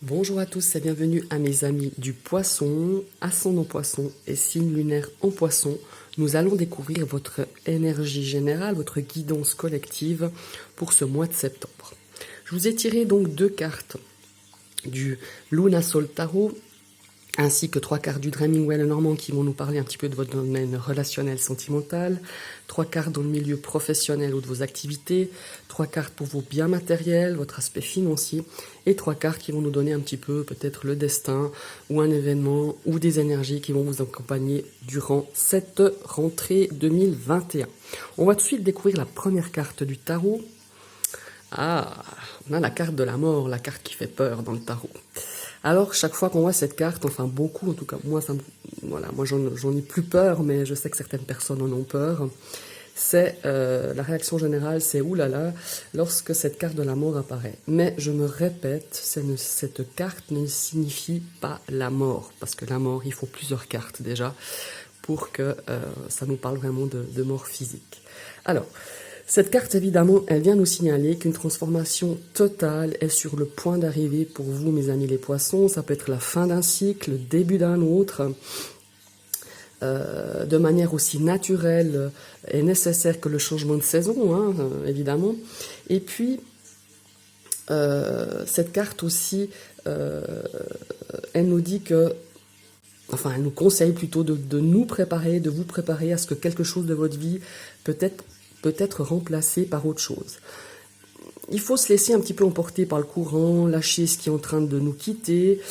Bonjour à tous et bienvenue à mes amis du Poisson, ascendant Poisson et signe lunaire en Poisson. Nous allons découvrir votre énergie générale, votre guidance collective pour ce mois de septembre. Je vous ai tiré donc 2 cartes du Luna Sol Tarot ainsi que 3 cartes du Dreaming Well Normand qui vont nous parler un petit peu de votre domaine relationnel sentimental, 3 cartes dans le milieu professionnel ou de vos activités, 3 cartes pour vos biens matériels, votre aspect financier, et 3 cartes qui vont nous donner un petit peu peut-être le destin ou un événement ou des énergies qui vont vous accompagner durant cette rentrée 2021. On va tout de suite découvrir la première carte du tarot. Ah, on a la carte de la mort, la carte qui fait peur dans le tarot. Alors, chaque fois qu'on voit cette carte, enfin beaucoup en tout cas, moi j'en ai plus peur, mais je sais que certaines personnes en ont peur. C'est la réaction générale, c'est oulala, lorsque cette carte de la mort apparaît. Mais je me répète, cette carte ne signifie pas la mort, parce que la mort, il faut plusieurs cartes déjà pour que ça nous parle vraiment de mort physique. Alors, cette carte, évidemment, elle vient nous signaler qu'une transformation totale est sur le point d'arriver pour vous, mes amis les poissons. Ça peut être la fin d'un cycle, le début d'un autre, de manière aussi naturelle et nécessaire que le changement de saison, hein, évidemment. Et puis, cette carte aussi, elle nous dit que enfin, elle nous conseille plutôt de nous préparer, de vous préparer à ce que quelque chose de votre vie peut être remplacé par autre chose. Il faut se laisser un petit peu emporter par le courant, lâcher ce qui est en train de nous quitter,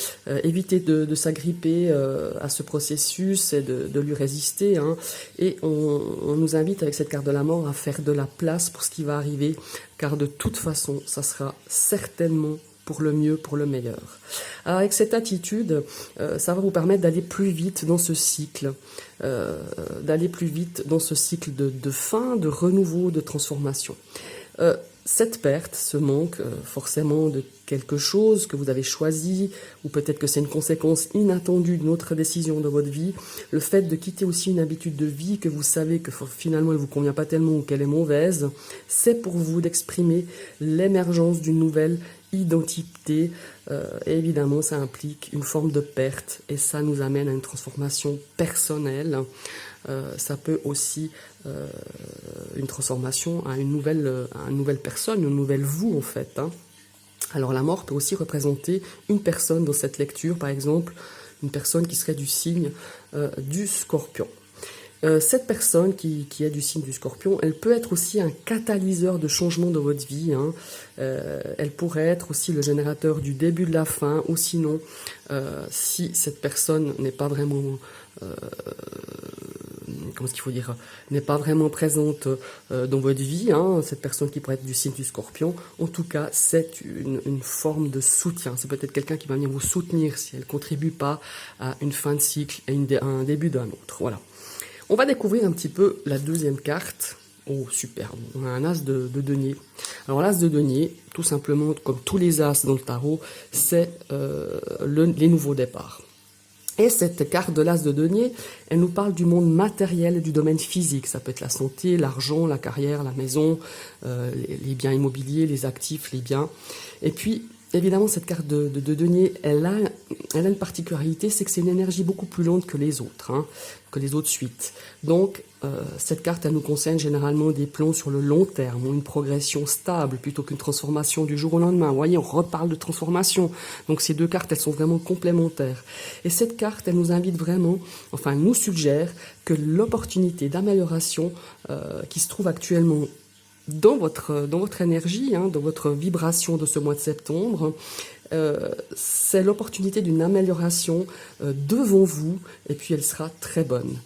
éviter de s'agripper à ce processus et de lui résister. Hein. Et on nous invite avec cette carte de la mort à faire de la place pour ce qui va arriver, car de toute façon, ça sera certainement pour le mieux, pour le meilleur. Alors avec cette attitude, ça va vous permettre d'aller plus vite dans ce cycle, de fin, de renouveau, de transformation. Cette perte, ce manque forcément de quelque chose que vous avez choisi, ou peut-être que c'est une conséquence inattendue d'une autre décision de votre vie, le fait de quitter aussi une habitude de vie que vous savez que finalement elle ne vous convient pas tellement ou qu'elle est mauvaise, c'est pour vous d'exprimer l'émergence d'une nouvelle identité. Et évidemment, ça implique une forme de perte et ça nous amène à une transformation personnelle. Ça peut aussi une transformation à une nouvelle personne, une nouvelle vous en fait. Hein. Alors la mort peut aussi représenter une personne dans cette lecture, par exemple, une personne qui serait du signe du Scorpion. Cette personne qui est du signe du Scorpion, elle peut être aussi un catalyseur de changement dans votre vie. Hein. Elle pourrait être aussi le générateur du début de la fin, ou sinon, si cette personne n'est pas vraiment, n'est pas vraiment présente dans votre vie, hein, cette personne qui pourrait être du signe du Scorpion, en tout cas, c'est une forme de soutien. C'est peut-être quelqu'un qui va venir vous soutenir si elle ne contribue pas à une fin de cycle et à un début d'un autre. Voilà. On va découvrir un petit peu la deuxième carte. Oh, superbe. On a un as de denier. Alors, l'as de denier, tout simplement, comme tous les as dans le tarot, c'est les nouveaux départs. Et cette carte de l'as de denier, elle nous parle du monde matériel et du domaine physique. Ça peut être la santé, l'argent, la carrière, la maison, les biens immobiliers, les actifs, les biens. Et puis, évidemment, cette carte de denier, elle a une particularité, c'est que c'est une énergie beaucoup plus lente que les autres, hein, que les autres suites. Donc, cette carte, elle nous conseille généralement des plans sur le long terme, ou une progression stable, plutôt qu'une transformation du jour au lendemain. Vous voyez, on reparle de transformation. Donc, ces deux cartes, elles sont vraiment complémentaires. Et cette carte, elle nous invite vraiment, enfin, elle nous suggère que l'opportunité d'amélioration qui se trouve actuellement dans votre énergie, hein, dans votre vibration de ce mois de septembre, c'est l'opportunité d'une amélioration devant vous, et puis elle sera très bonne.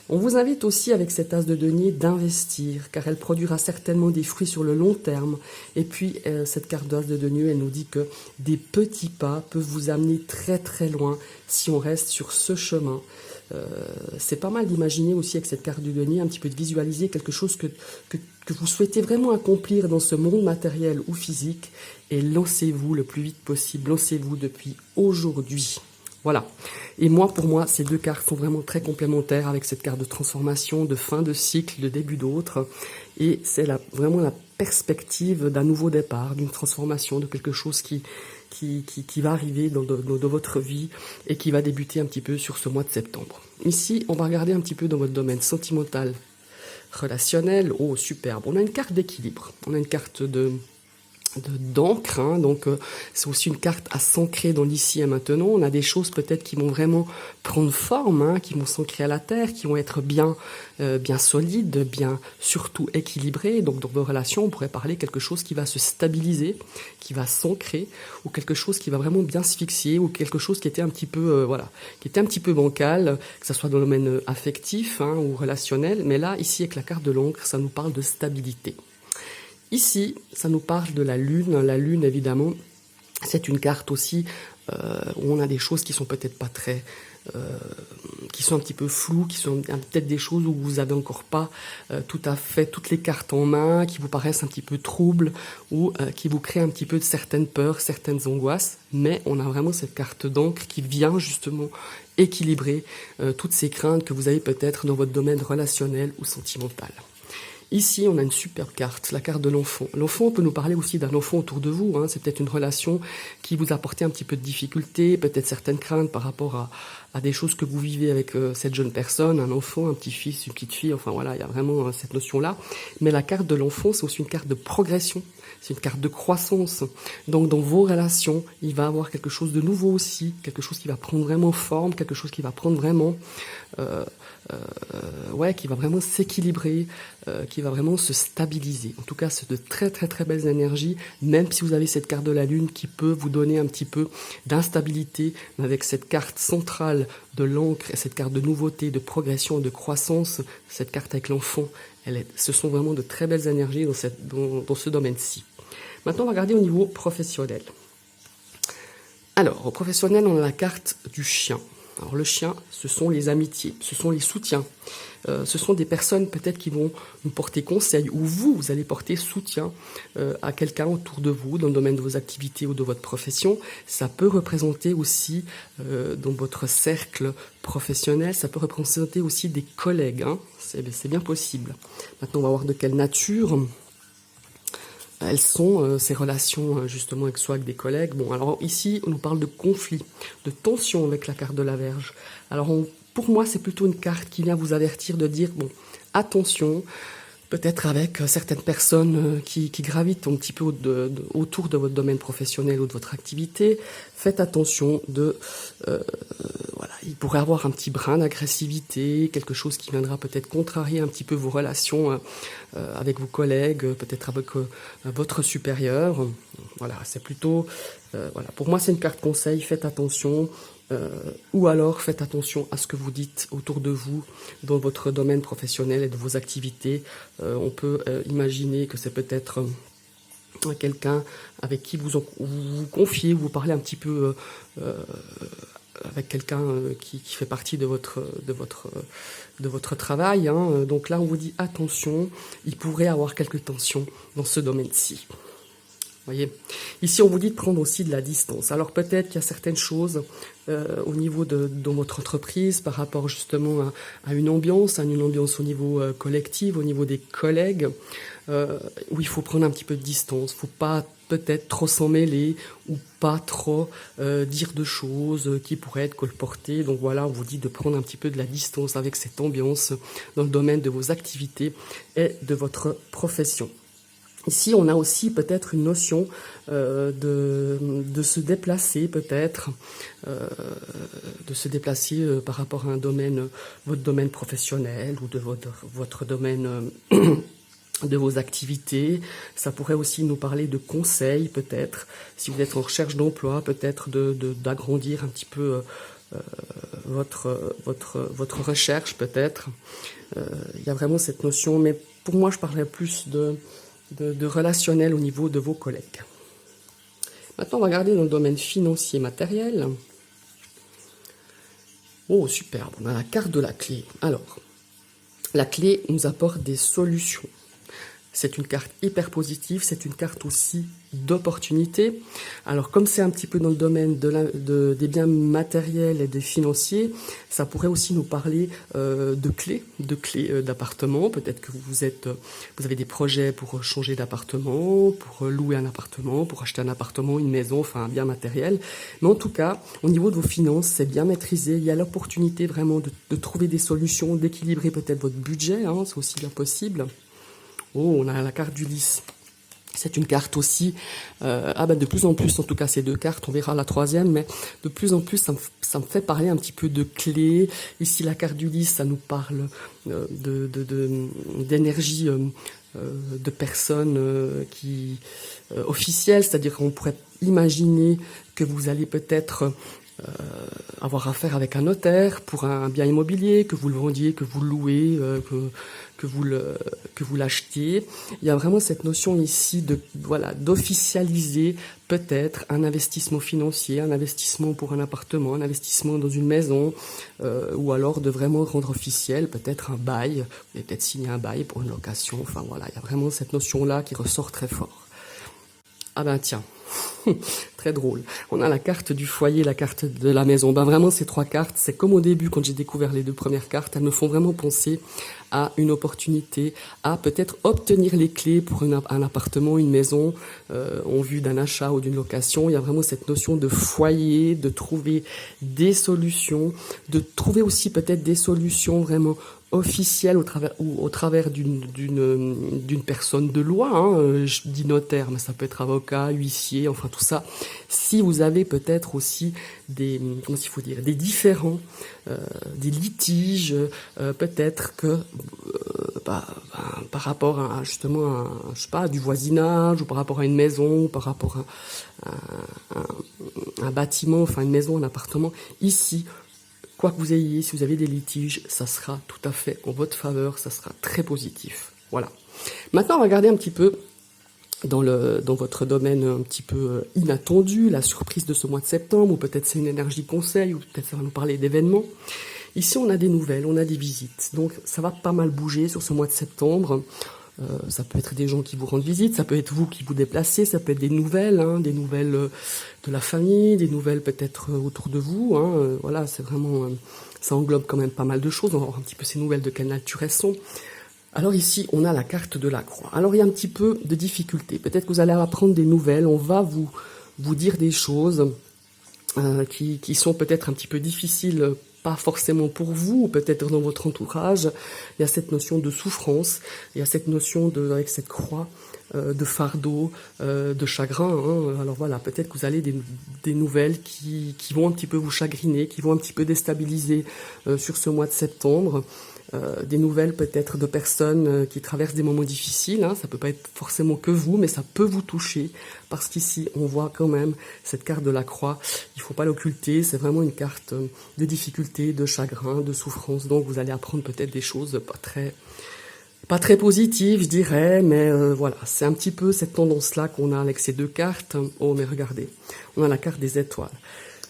On vous invite aussi avec cette as de denier d'investir, car elle produira certainement des fruits sur le long terme. Et puis cette carte d'as de denier, elle nous dit que des petits pas peuvent vous amener très très loin si on reste sur ce chemin. C'est pas mal d'imaginer aussi avec cette carte du denier, un petit peu de visualiser quelque chose que vous souhaitez vraiment accomplir dans ce monde matériel ou physique, et lancez-vous le plus vite possible, lancez-vous depuis aujourd'hui. Voilà. Et pour moi, ces deux cartes sont vraiment très complémentaires avec cette carte de transformation, de fin de cycle, de début d'autre. Et c'est vraiment la perspective d'un nouveau départ, d'une transformation, de quelque chose qui qui va arriver dans votre vie et qui va débuter un petit peu sur ce mois de septembre. Ici, on va regarder un petit peu dans votre domaine sentimental, relationnel. Oh, superbe. On a une carte d'équilibre. On a une carte d'encre, hein, donc c'est aussi une carte à s'ancrer dans l'ici et maintenant. On a des choses peut-être qui vont vraiment prendre forme, hein, qui vont s'ancrer à la terre, qui vont être bien solides, bien surtout équilibrées. Donc dans vos relations, on pourrait parler quelque chose qui va se stabiliser, qui va s'ancrer, ou quelque chose qui va vraiment bien se fixer, ou quelque chose qui était un petit peu qui était un petit peu bancal, que ce soit dans le domaine affectif, hein, ou relationnel. Mais là, ici avec la carte de l'encre, ça nous parle de stabilité. Ici, ça nous parle de la Lune. La Lune, évidemment, c'est une carte aussi où on a des choses qui sont peut-être pas très... qui sont un petit peu floues, qui sont peut-être des choses où vous n'avez encore pas tout à fait toutes les cartes en main, qui vous paraissent un petit peu troubles, ou qui vous créent un petit peu de certaines peurs, certaines angoisses. Mais on a vraiment cette carte d'encre qui vient justement équilibrer toutes ces craintes que vous avez peut-être dans votre domaine relationnel ou sentimental. Ici, on a une superbe carte, la carte de l'enfant. L'enfant peut nous parler aussi d'un enfant autour de vous, hein. C'est peut-être une relation qui vous a apporté un petit peu de difficulté, peut-être certaines craintes par rapport à des choses que vous vivez avec cette jeune personne, un enfant, un petit-fils, une petite-fille, enfin voilà, il y a vraiment cette notion-là. Mais la carte de l'enfant, c'est aussi une carte de progression, c'est une carte de croissance. Donc dans vos relations, il va y avoir quelque chose de nouveau aussi, quelque chose qui va prendre vraiment forme, quelque chose qui va prendre vraiment... qui va vraiment s'équilibrer, qui va vraiment se stabiliser. En tout cas, c'est de très très très belles énergies, même si vous avez cette carte de la Lune qui peut vous donner un petit peu d'instabilité, mais avec cette carte centrale de l'encre et cette carte de nouveauté, de progression, de croissance, cette carte avec l'enfant, ce sont vraiment de très belles énergies dans ce domaine-ci. Maintenant, on va regarder au niveau professionnel. Alors, au professionnel, on a la carte du chien. Alors le chien, ce sont les amitiés, ce sont les soutiens. Ce sont des personnes peut-être qui vont nous porter conseil, ou vous allez porter soutien à quelqu'un autour de vous, dans le domaine de vos activités ou de votre profession. Ça peut représenter aussi, dans votre cercle professionnel, ça peut représenter aussi des collègues, hein. C'est bien possible. Maintenant, on va voir de quelle nature... elles sont ces relations justement avec des collègues. Bon, alors ici, on nous parle de conflit, de tension avec la carte de la Vierge. Alors pour moi, c'est plutôt une carte qui vient vous avertir de dire, bon, attention, peut-être avec certaines personnes qui gravitent un petit peu autour de votre domaine professionnel ou de votre activité. Faites attention il pourrait y avoir un petit brin d'agressivité, quelque chose qui viendra peut-être contrarier un petit peu vos relations avec vos collègues, peut-être avec votre supérieur. Voilà, c'est plutôt... pour moi, c'est une carte conseil, faites attention. Ou alors, faites attention à ce que vous dites autour de vous, dans votre domaine professionnel et de vos activités. On peut imaginer que c'est peut-être... quelqu'un avec qui vous confiez, vous parlez un petit peu avec quelqu'un qui fait partie de votre travail, hein. Donc là, on vous dit attention, il pourrait y avoir quelques tensions dans ce domaine-ci. Voyez. Ici, on vous dit de prendre aussi de la distance. Alors peut-être qu'il y a certaines choses au niveau de votre entreprise par rapport justement à une ambiance au niveau collectif, au niveau des collègues, où il faut prendre un petit peu de distance. Il ne faut pas peut-être trop s'en mêler ou pas trop dire de choses qui pourraient être colportées. Donc voilà, on vous dit de prendre un petit peu de la distance avec cette ambiance dans le domaine de vos activités et de votre profession. Ici, on a aussi peut-être une notion de se déplacer, peut-être, par rapport à un domaine, votre domaine professionnel ou de votre domaine de vos activités. Ça pourrait aussi nous parler de conseils, peut-être, si vous êtes en recherche d'emploi, peut-être d'agrandir un petit peu votre recherche, peut-être. Il y a vraiment cette notion, mais pour moi, je parlerais plus de relationnel au niveau de vos collègues. Maintenant, on va regarder dans le domaine financier matériel. Oh, superbe, on a la carte de la clé. Alors, la clé nous apporte des solutions. C'est une carte hyper positive, c'est une carte aussi d'opportunité. Alors comme c'est un petit peu dans le domaine des biens matériels et des financiers, ça pourrait aussi nous parler de clés d'appartement. Peut-être que vous avez des projets pour changer d'appartement, pour louer un appartement, pour acheter un appartement, une maison, enfin un bien matériel. Mais en tout cas, au niveau de vos finances, c'est bien maîtrisé. Il y a l'opportunité vraiment de trouver des solutions, d'équilibrer peut-être votre budget, hein, c'est aussi bien possible. Oh, on a la carte d'Ulysse. C'est une carte aussi, de plus en plus, en tout cas ces deux cartes, on verra la troisième, mais de plus en plus ça me fait parler un petit peu de clés. Ici la carte d'Ulysse, ça nous parle d'énergie de personnes officielles, c'est-à-dire qu'on pourrait imaginer que vous allez peut-être avoir affaire avec un notaire pour un bien immobilier, que vous le vendiez, que vous le louez, que vous l'achetiez. Il y a vraiment cette notion ici d'officialiser peut-être un investissement financier, un investissement pour un appartement, un investissement dans une maison, ou alors de vraiment rendre officiel peut-être un bail, vous allez peut-être signer un bail pour une location, enfin voilà, il y a vraiment cette notion-là qui ressort très fort. Ah ben tiens, très drôle. On a la carte du foyer, la carte de la maison. Ben vraiment ces trois cartes, c'est comme au début quand j'ai découvert les deux premières cartes, elles me font vraiment penser à une opportunité, à peut-être obtenir les clés pour un appartement, une maison, en vue d'un achat ou d'une location. Il y a vraiment cette notion de foyer, de trouver des solutions, de trouver aussi peut-être des solutions vraiment officielle au travers d'une personne de loi, hein, je dis notaire, mais ça peut être avocat, huissier, enfin tout ça. Si vous avez peut-être aussi des différends, des litiges, peut-être que par rapport à justement du voisinage, ou par rapport à une maison, ou par rapport à un bâtiment, enfin une maison, un appartement, ici, quoi que vous ayez, si vous avez des litiges, ça sera tout à fait en votre faveur, ça sera très positif. Voilà. Maintenant, on va regarder un petit peu dans votre domaine un petit peu inattendu, la surprise de ce mois de septembre, ou peut-être c'est une énergie conseil, ou peut-être ça va nous parler d'événements. Ici, on a des nouvelles, on a des visites. Donc, ça va pas mal bouger sur ce mois de septembre. Ça peut être des gens qui vous rendent visite, ça peut être vous qui vous déplacez, ça peut être des nouvelles, des nouvelles de la famille, des nouvelles peut-être autour de vous. Voilà, c'est vraiment, ça englobe quand même pas mal de choses. On va voir un petit peu ces nouvelles de quelle nature elles sont. Alors ici, on a la carte de la croix. Alors il y a un petit peu de difficulté. Peut-être que vous allez apprendre des nouvelles. On va vous dire des choses qui sont peut-être un petit peu difficiles, pas forcément pour vous, peut-être dans votre entourage. Il y a cette notion de souffrance, il y a cette notion avec cette croix, de fardeau, de chagrin. Alors voilà, peut-être que vous allez des nouvelles qui vont un petit peu vous chagriner, qui vont un petit peu déstabiliser sur ce mois de septembre. Des nouvelles peut-être de personnes qui traversent des moments difficiles. Ça peut pas être forcément que vous, mais ça peut vous toucher, parce qu'ici on voit quand même cette carte de la croix. Il faut pas l'occulter, c'est vraiment une carte de difficulté, de chagrin, de souffrance. Donc vous allez apprendre peut-être des choses pas très positives, je dirais, mais voilà, c'est un petit peu cette tendance-là qu'on a avec ces deux cartes. Oh, mais regardez, on a la carte des étoiles.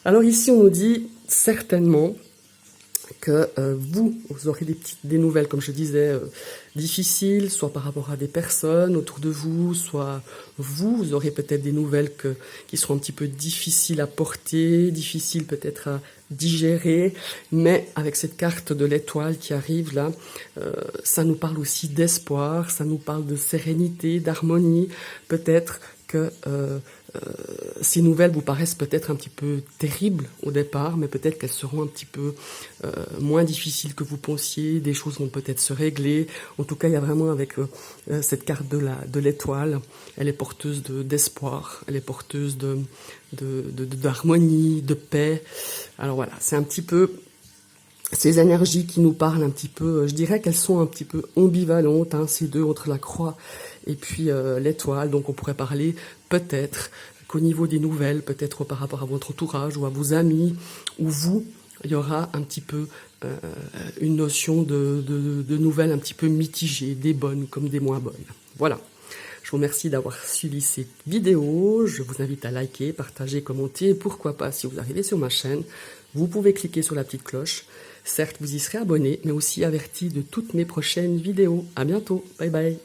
Alors ici, on nous dit certainement que vous aurez des nouvelles, comme je disais, difficiles, soit par rapport à des personnes autour de vous, soit vous aurez peut-être des nouvelles qui seront un petit peu difficiles à porter, difficiles peut-être à digérer, mais avec cette carte de l'étoile qui arrive là, ça nous parle aussi d'espoir, ça nous parle de sérénité, d'harmonie, peut-être que ces nouvelles vous paraissent peut-être un petit peu terribles au départ, mais peut-être qu'elles seront un petit peu moins difficiles que vous pensiez, des choses vont peut-être se régler. En tout cas, il y a vraiment avec cette carte de l'étoile, elle est porteuse d'espoir, elle est porteuse d'harmonie, de paix. Alors voilà, c'est un petit peu ces énergies qui nous parlent un petit peu, je dirais qu'elles sont un petit peu ambivalentes, ces deux, entre la croix et puis l'étoile. Donc on pourrait parler peut-être qu'au niveau des nouvelles, peut-être par rapport à votre entourage ou à vos amis, ou vous, il y aura un petit peu une notion de nouvelles un petit peu mitigées, des bonnes comme des moins bonnes. Voilà. Je vous remercie d'avoir suivi cette vidéo. Je vous invite à liker, partager, commenter. Et pourquoi pas, si vous arrivez sur ma chaîne, vous pouvez cliquer sur la petite cloche. Certes, vous y serez abonné, mais aussi averti de toutes mes prochaines vidéos. À bientôt. Bye bye.